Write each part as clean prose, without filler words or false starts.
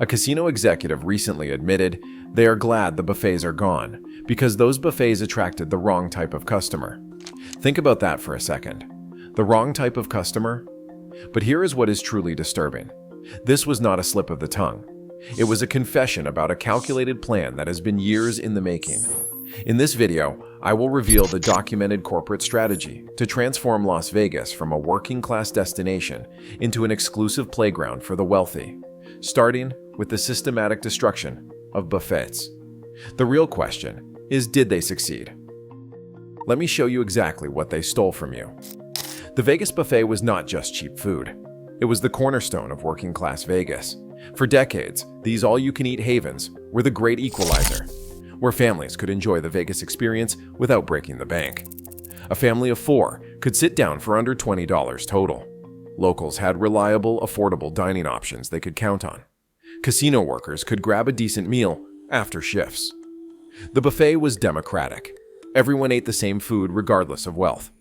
A casino executive recently admitted they are glad the buffets are gone because those buffets attracted the wrong type of customer. Think about that for a second. The wrong type of customer? But here is what is truly disturbing. This was not a slip of the tongue. It was a confession about a calculated plan that has been years in the making. In this video, I will reveal the documented corporate strategy to transform Las Vegas from a working-class destination into an exclusive playground for the wealthy, starting with the systematic destruction of buffets. The real question is, did they succeed? Let me show you exactly what they stole from you. The Vegas buffet was not just cheap food. It was the cornerstone of working-class Vegas. For decades, these all-you-can-eat havens were the great equalizer, where families could enjoy the Vegas experience without breaking the bank. A family of 4 could sit down for under $20 total. Locals had reliable, affordable dining options they could count on. Casino workers could grab a decent meal after shifts. The buffet was democratic. Everyone ate the same food regardless of wealth.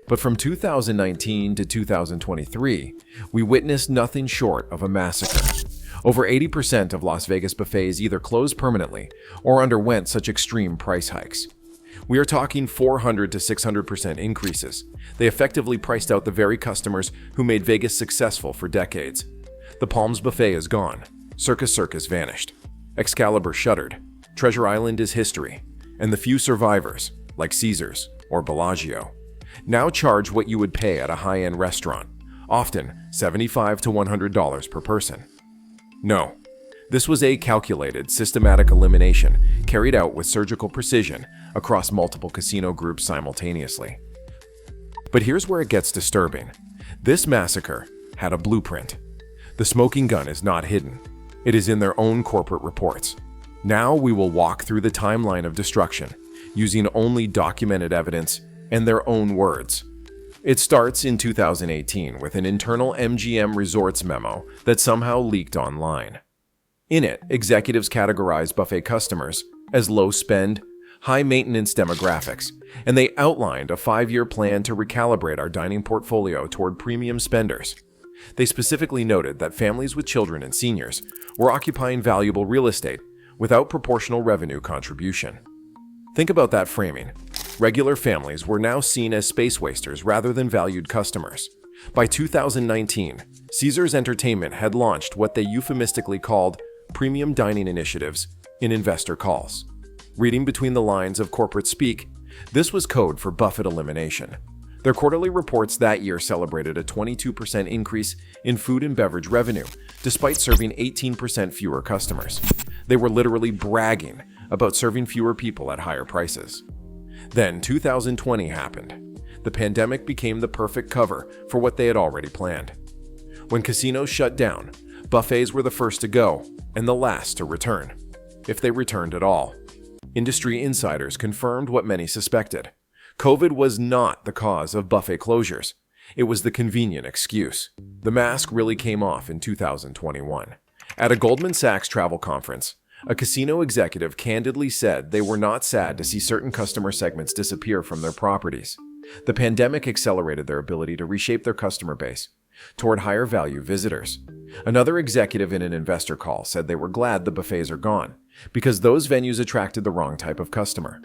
But from 2019 to 2023, we witnessed nothing short of a massacre. Over 80% of Las Vegas buffets either closed permanently or underwent such extreme price hikes. We are talking 400 to 600% increases. They effectively priced out the very customers who made Vegas successful for decades. The Palms buffet is gone. Circus Circus vanished. Excalibur shuttered. Treasure Island is history. And the few survivors, like Caesars or Bellagio, now charge what you would pay at a high-end restaurant, often $75 to $100 per person. No, this was a calculated, systematic elimination carried out with surgical precision across multiple casino groups simultaneously. But here's where it gets disturbing. This massacre had a blueprint. The smoking gun is not hidden. It is in their own corporate reports. Now we will walk through the timeline of destruction, using only documented evidence and their own words. It starts in 2018 with an internal MGM Resorts memo that somehow leaked online. In it, executives categorized buffet customers as low-spend, high-maintenance demographics, and they outlined a 5-year plan to recalibrate our dining portfolio toward premium spenders. They specifically noted that families with children and seniors were occupying valuable real estate without proportional revenue contribution. Think about that framing. Regular families were now seen as space wasters rather than valued customers. By 2019, Caesars Entertainment had launched what they euphemistically called premium dining initiatives in investor calls. Reading between the lines of corporate speak, this was code for buffet elimination. Their quarterly reports that year celebrated a 22% increase in food and beverage revenue, despite serving 18% fewer customers. They were literally bragging about serving fewer people at higher prices. Then 2020 happened. The pandemic became the perfect cover for what they had already planned. When casinos shut down, buffets were the first to go and the last to return, if they returned at all. Industry insiders confirmed what many suspected. COVID was not the cause of buffet closures. It was the convenient excuse. The mask really came off in 2021. At a Goldman Sachs travel conference, a casino executive candidly said they were not sad to see certain customer segments disappear from their properties. The pandemic accelerated their ability to reshape their customer base toward higher value visitors. Another executive in an investor call said they were glad the buffets are gone because those venues attracted the wrong type of customer.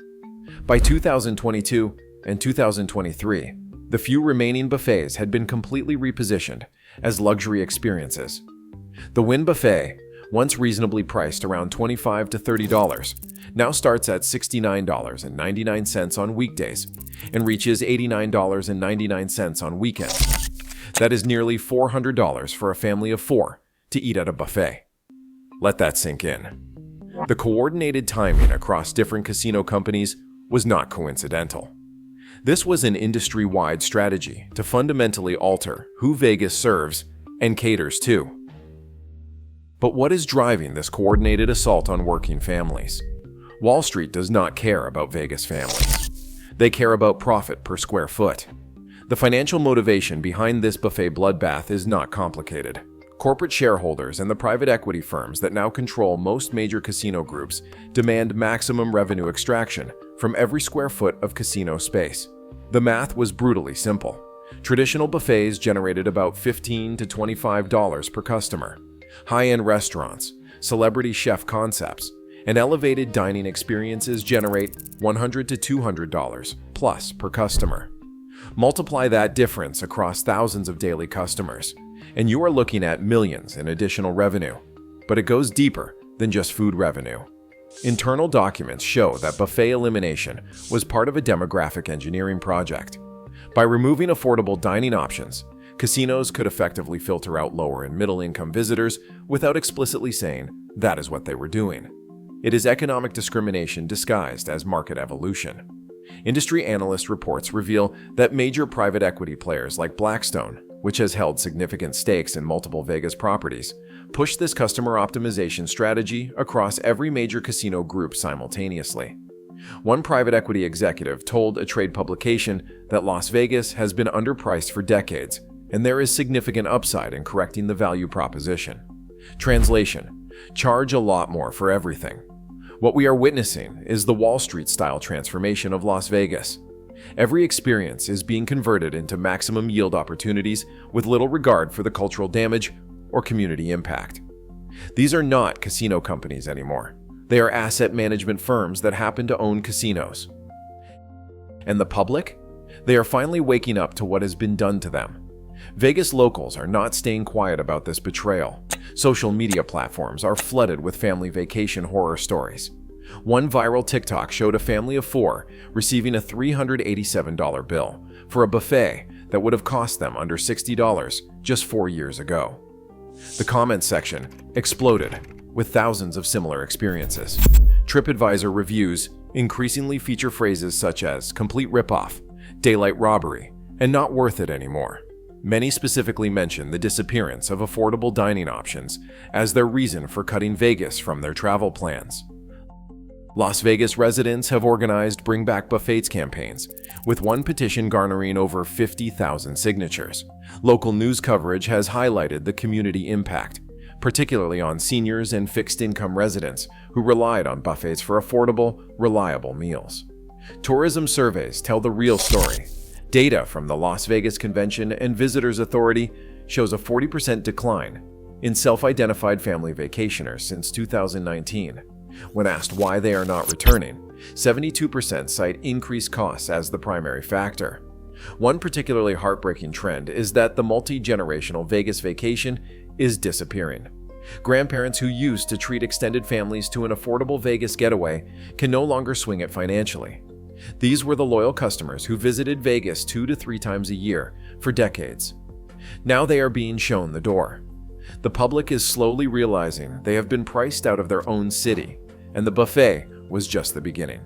By 2022 and 2023, the few remaining buffets had been completely repositioned as luxury experiences. The Wynn Buffet, once reasonably priced around $25 to $30, now starts at $69.99 on weekdays and reaches $89.99 on weekends. That is nearly $400 for a family of 4 to eat at a buffet. Let that sink in. The coordinated timing across different casino companies was not coincidental. This was an industry-wide strategy to fundamentally alter who Vegas serves and caters to. But what is driving this coordinated assault on working families? Wall Street does not care about Vegas families. They care about profit per square foot. The financial motivation behind this buffet bloodbath is not complicated. Corporate shareholders and the private equity firms that now control most major casino groups demand maximum revenue extraction from every square foot of casino space. The math was brutally simple. Traditional buffets generated about $15 to $25 per customer. High-end restaurants, celebrity chef concepts, and elevated dining experiences generate $100 to $200 plus per customer. Multiply that difference across thousands of daily customers, and you are looking at millions in additional revenue. But it goes deeper than just food revenue. Internal documents show that buffet elimination was part of a demographic engineering project. By removing affordable dining options, casinos could effectively filter out lower and middle-income visitors without explicitly saying that is what they were doing. It is economic discrimination disguised as market evolution. Industry analyst reports reveal that major private equity players like Blackstone, which has held significant stakes in multiple Vegas properties, push this customer optimization strategy across every major casino group simultaneously. One private equity executive told a trade publication that Las Vegas has been underpriced for decades, and there is significant upside in correcting the value proposition. Translation: charge a lot more for everything. What we are witnessing is the Wall Street-style transformation of Las Vegas. Every experience is being converted into maximum yield opportunities with little regard for the cultural damage or community impact. These are not casino companies anymore. They are asset management firms that happen to own casinos. And the public? They are finally waking up to what has been done to them. Vegas locals are not staying quiet about this betrayal. Social media platforms are flooded with family vacation horror stories. One viral TikTok showed a family of 4 receiving a $387 bill for a buffet that would have cost them under $60 just 4 years ago. The comments section exploded with thousands of similar experiences. TripAdvisor reviews increasingly feature phrases such as complete ripoff, daylight robbery, and not worth it anymore. Many specifically mention the disappearance of affordable dining options as their reason for cutting Vegas from their travel plans. Las Vegas residents have organized Bring Back Buffets campaigns, with one petition garnering over 50,000 signatures. Local news coverage has highlighted the community impact, particularly on seniors and fixed-income residents who relied on buffets for affordable, reliable meals. Tourism surveys tell the real story. Data from the Las Vegas Convention and Visitors Authority shows a 40% decline in self-identified family vacationers since 2019. When asked why they are not returning, 72% cite increased costs as the primary factor. One particularly heartbreaking trend is that the multi-generational Vegas vacation is disappearing. Grandparents who used to treat extended families to an affordable Vegas getaway can no longer swing it financially. These were the loyal customers who visited Vegas 2 to 3 times a year for decades. Now they are being shown the door. The public is slowly realizing they have been priced out of their own city, and the buffet was just the beginning.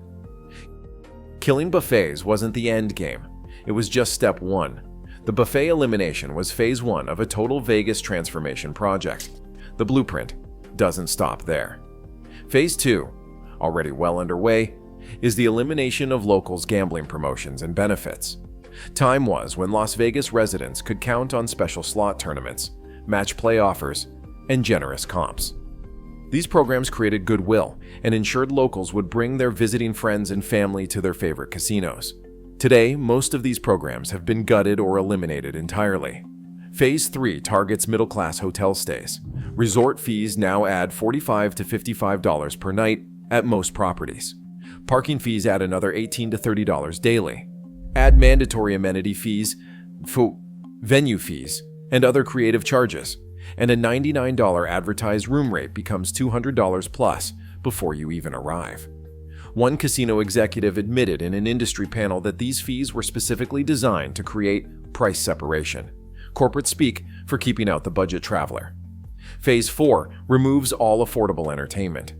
Killing buffets wasn't the end game. It was just step 1. The buffet elimination was phase 1 of a total Vegas transformation project. The blueprint doesn't stop there. Phase 2, already well underway, is the elimination of locals' gambling promotions and benefits. Time was when Las Vegas residents could count on special slot tournaments, match play offers, and generous comps. These programs created goodwill and ensured locals would bring their visiting friends and family to their favorite casinos. Today, most of these programs have been gutted or eliminated entirely. Phase 3 targets middle-class hotel stays. Resort fees now add $45 to $55 per night at most properties. Parking fees add another $18 to $30 daily. Add mandatory amenity fees, venue fees, and other creative charges, and a $99 advertised room rate becomes $200 plus before you even arrive. One casino executive admitted in an industry panel that these fees were specifically designed to create price separation, corporate speak for keeping out the budget traveler. Phase 4 removes all affordable entertainment.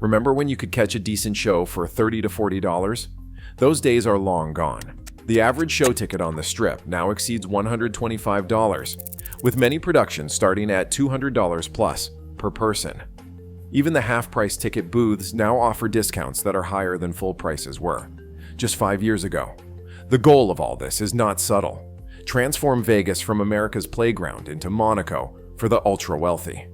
Remember when you could catch a decent show for $30 to $40? Those days are long gone. The average show ticket on the Strip now exceeds $125, with many productions starting at $200 plus per person. Even the half-price ticket booths now offer discounts that are higher than full prices were just 5 years ago. The goal of all this is not subtle. Transform Vegas from America's playground into Monaco for the ultra-wealthy.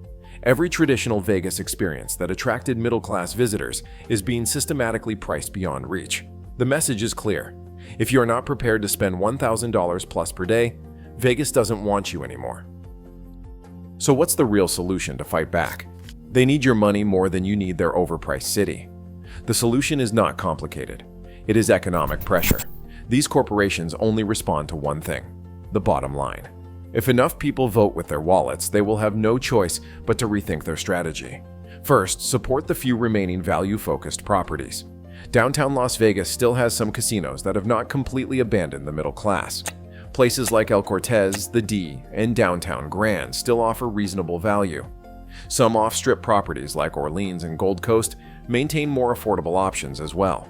Every traditional Vegas experience that attracted middle-class visitors is being systematically priced beyond reach. The message is clear. If you are not prepared to spend $1,000 plus per day, Vegas doesn't want you anymore. So what's the real solution to fight back? They need your money more than you need their overpriced city. The solution is not complicated. It is economic pressure. These corporations only respond to one thing: the bottom line. If enough people vote with their wallets, they will have no choice but to rethink their strategy. First, support the few remaining value-focused properties. Downtown Las Vegas still has some casinos that have not completely abandoned the middle class. Places like El Cortez, the D, and Downtown Grand still offer reasonable value. Some off-strip properties like Orleans and Gold Coast maintain more affordable options as well.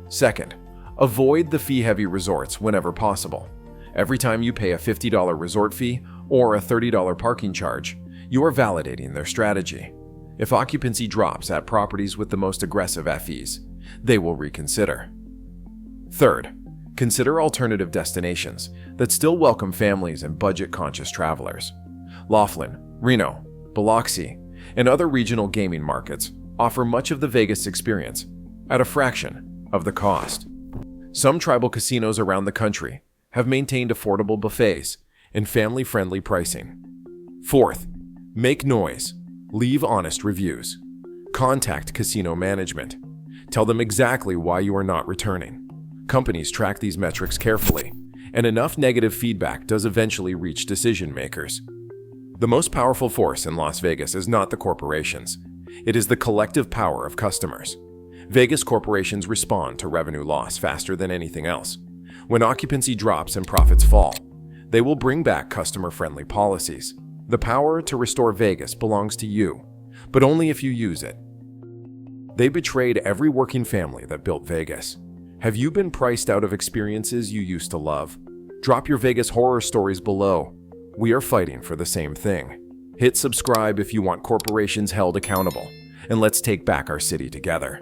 Second, avoid the fee-heavy resorts whenever possible. Every time you pay a $50 resort fee or a $30 parking charge, you are validating their strategy. If occupancy drops at properties with the most aggressive FEs, they will reconsider. Third, consider alternative destinations that still welcome families and budget-conscious travelers. Laughlin, Reno, Biloxi, and other regional gaming markets offer much of the Vegas experience at a fraction of the cost. Some tribal casinos around the country have maintained affordable buffets and family-friendly pricing. Fourth, make noise. Leave honest reviews. Contact casino management. Tell them exactly why you are not returning. Companies track these metrics carefully, and enough negative feedback does eventually reach decision makers. The most powerful force in Las Vegas is not the corporations. It is the collective power of customers. Vegas corporations respond to revenue loss faster than anything else. When occupancy drops and profits fall, they will bring back customer-friendly policies. The power to restore Vegas belongs to you, but only if you use it. They betrayed every working family that built Vegas. Have you been priced out of experiences you used to love? Drop your Vegas horror stories below. We are fighting for the same thing. Hit subscribe if you want corporations held accountable, and let's take back our city together.